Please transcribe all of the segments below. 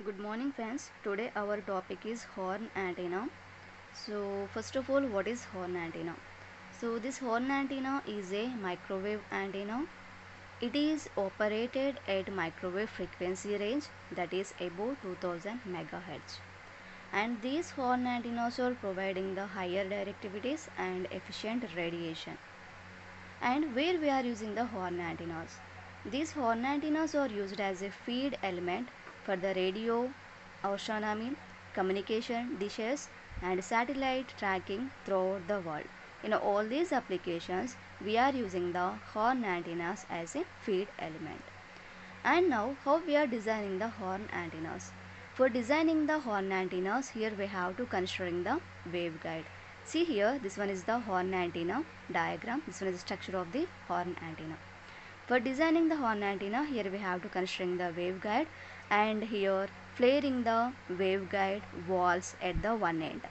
Good morning friends. Today our topic is horn antenna. So first of all, what is horn antenna? So this horn antenna is a microwave antenna. It is operated at microwave frequency range, that is above 2000 megahertz. And these horn antennas are providing the higher directivities and efficient radiation. And where we are using the horn antennas? These horn antennas are used as a feed element for the radio, astronomy, communication dishes and satellite tracking throughout the world. In all these applications, we are using the horn antennas as a feed element. And now how we are designing the horn antennas. For designing the horn antennas, here we have to considering the waveguide. See here, this one is the horn antenna diagram. This one is the structure of the horn antenna. For designing the horn antenna, here we have to considering the waveguide and here flaring the waveguide walls at the one end.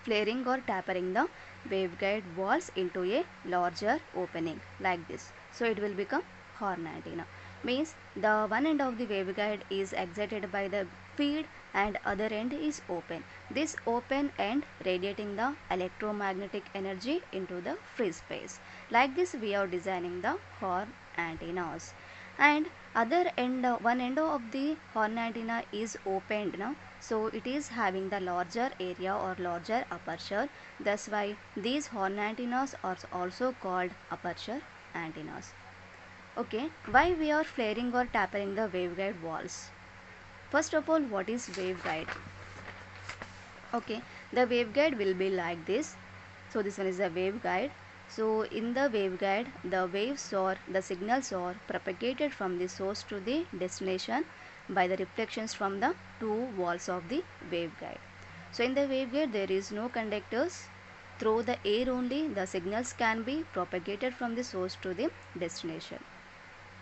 Flaring or tapering the waveguide walls into a larger opening like this. So it will become horn antenna. Means the one end of the waveguide is excited by the feed and other end is open. This open end radiating the electromagnetic energy into the free space. Like this we are designing the horn antennas. And other end, one end of the horn antenna is opened now, so it is having the larger area or larger aperture. That's why these horn antennas are also called aperture antennas. Okay, why we are flaring or tapering the waveguide walls? First of all, what is waveguide? Okay, the waveguide will be like this. So this one is the waveguide. So in the waveguide, the waves or the signals are propagated from the source to the destination by the reflections from the two walls of the waveguide. So in the waveguide, there is no conductors. Through the air only, the signals can be propagated from the source to the destination.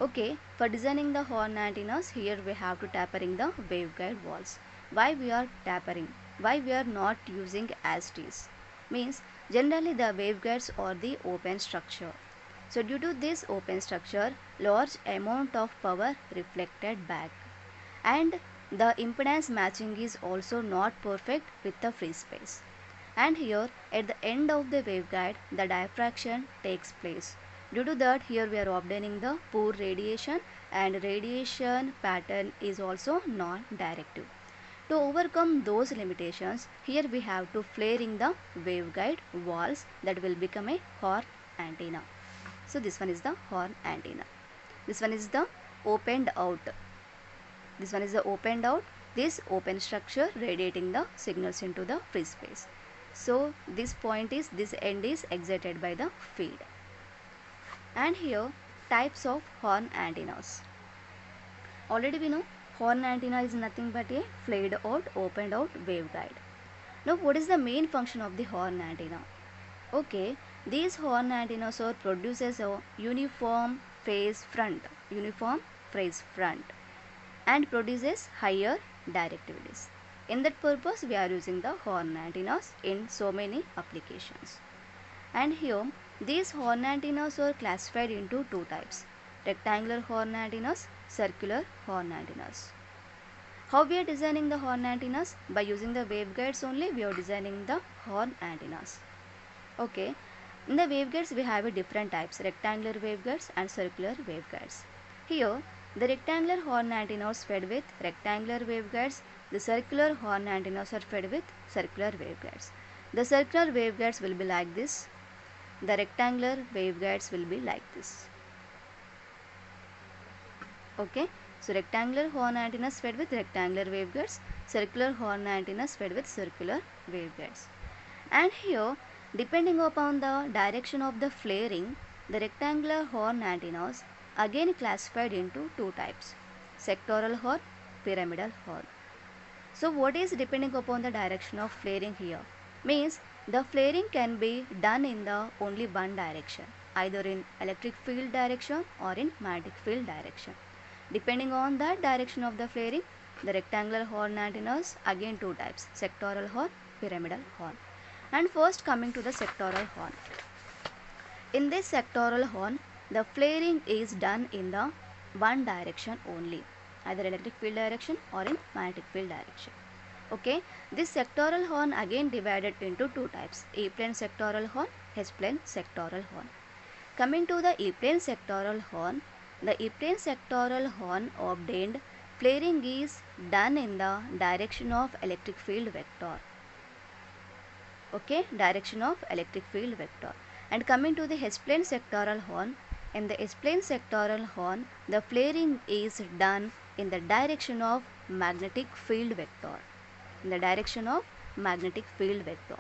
Okay, for designing the horn antennas, here we have to tapering the waveguide walls. Why we are tapering? Why we are not using as it is? Means generally the waveguides are the open structure. So due to this open structure, large amount of power reflected back. And the impedance matching is also not perfect with the free space. And here at the end of the waveguide, the diffraction takes place. Due to that, here we are obtaining the poor radiation and radiation pattern is also non-directive. To overcome those limitations, here we have to flaring the waveguide walls that will become a horn antenna. So this one is the horn antenna. This one is the opened out. This one is the opened out. This open structure radiating the signals into the free space. So this end is excited by the feed. And here types of horn antennas. Already we know horn antenna is nothing but a flared out, opened out waveguide. Now what is the main function of the horn antenna? Okay, these horn antennas are produces a uniform phase front and produces higher directivities. In that purpose we are using the horn antennas in so many applications. And here these horn antennas are classified into two types: rectangular horn antennas, circular horn antennas. How we are designing the horn antennas? By using the waveguides only we are designing the horn antennas. Okay, in the waveguides we have a different types: rectangular waveguides and circular waveguides. Here the rectangular horn antennas fed with rectangular waveguides, the circular horn antennas are fed with circular waveguides. The circular waveguides will be like this. The rectangular waveguides will be like this. Okay, so rectangular horn antennas fed with rectangular waveguides, circular horn antennas fed with circular waveguides. And here, depending upon the direction of the flaring, the rectangular horn antennas again classified into two types: sectoral horn, pyramidal horn. So what is depending upon the direction of flaring here? Means the flaring can be done in the only one direction, either in electric field direction or in magnetic field direction. Depending on that direction of the flaring, the rectangular horn antennas again two types: sectoral horn, pyramidal horn. And first coming to the sectoral horn. In this sectoral horn, the flaring is done in the one direction only. either electric field direction or in magnetic field direction. Okay, this sectoral horn again divided into two types, E-plane sectoral horn, H-plane sectoral horn. Coming to the E-plane sectoral horn, the E-plane sectoral horn obtained flaring is done in the direction of electric field vector. Okay, direction of electric field vector. And coming to the H-plane sectoral horn, in the H-plane sectoral horn, the flaring is done in the direction of magnetic field vector. In the direction of magnetic field vector.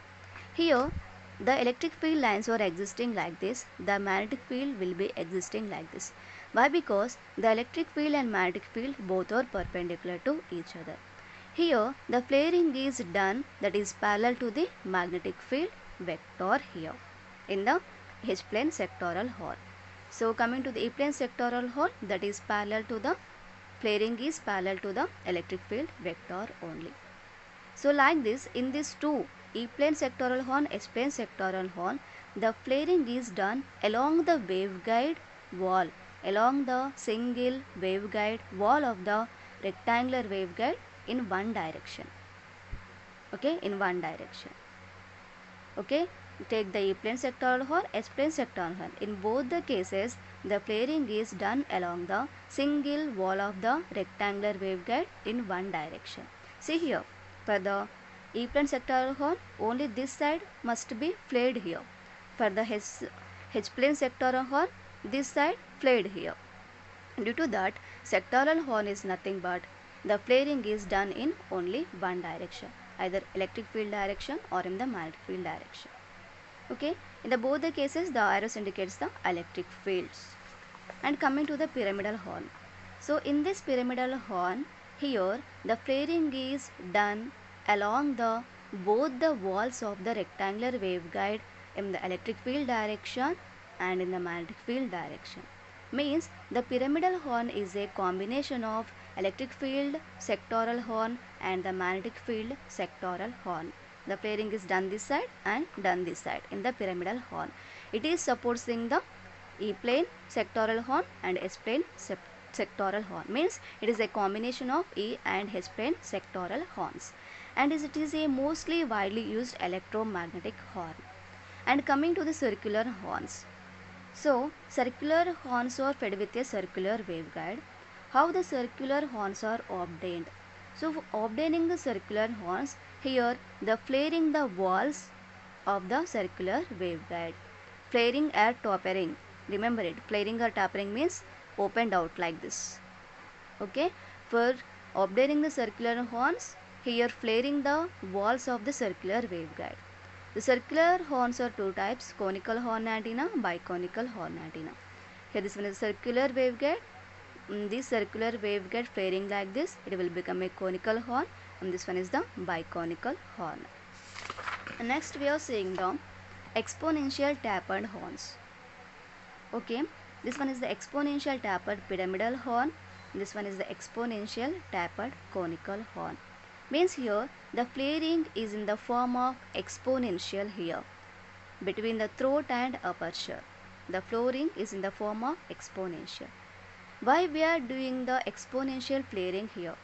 Here, the electric field lines are existing like this, the magnetic field will be existing like this. Why? Because the electric field and magnetic field both are perpendicular to each other. Here, the flaring is done that is parallel to the magnetic field vector here in the H-plane sectoral horn. So, coming to the E-plane sectoral horn, that is parallel to the flaring is parallel to the electric field vector only. So, like this, in these two E-plane sectoral horn, H-plane sectoral horn, the flaring is done along the waveguide wall, along the single waveguide wall of the rectangular waveguide in one direction. Okay, in one direction. Okay, take the E-plane sectoral horn, H-plane sectoral horn. In both the cases, the flaring is done along the single wall of the rectangular waveguide in one direction. See here, for the E-plane sectoral horn, only this side must be flared here. For the H-plane sectoral horn, this side flared here. Due to that, sectoral horn is nothing but the flaring is done in only one direction, either electric field direction or in the magnetic field direction. Okay, in the both the cases, the arrows indicates the electric fields. And coming to the pyramidal horn. So, in this pyramidal horn, here the flaring is done along the both the walls of the rectangular waveguide in the electric field direction and in the magnetic field direction. Means the pyramidal horn is a combination of electric field sectoral horn and the magnetic field sectoral horn. The flaring is done this side and done this side in the pyramidal horn. It is supporting the E-plane sectoral horn and H-plane sectoral horn. Means it is a combination of E and H-plane sectoral horns. And it is a mostly widely used electromagnetic horn. And coming to the circular horns. So, circular horns are fed with a circular waveguide. How the circular horns are obtained? So, for obtaining the circular horns, here the flaring the walls of the circular waveguide. Flaring or tapering. Remember it, flaring or tapering means opened out like this. Okay, for obtaining the circular horns, here flaring the walls of the circular waveguide. The circular horns are two types, conical horn antenna, biconical horn antenna. Here this one is circular waveguide. This circular waveguide flaring like this, it will become a conical horn, and this one is the biconical horn. And next we are seeing the exponential tapered horns. Okay, this one is the exponential tapered pyramidal horn. This one is the exponential tapered conical horn. Means here the flaring is in the form of exponential here between the throat and aperture. The flaring is in the form of exponential. Why we are doing the exponential flaring here?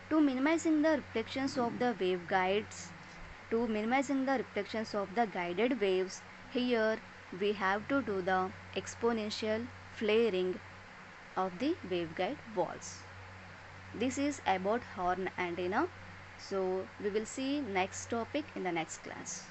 To minimizing the reflections of the waveguides, to minimizing the reflections of the guided waves, here we have to do the exponential flaring of the waveguide walls. This is about horn antenna. So, we will see next topic in the next class.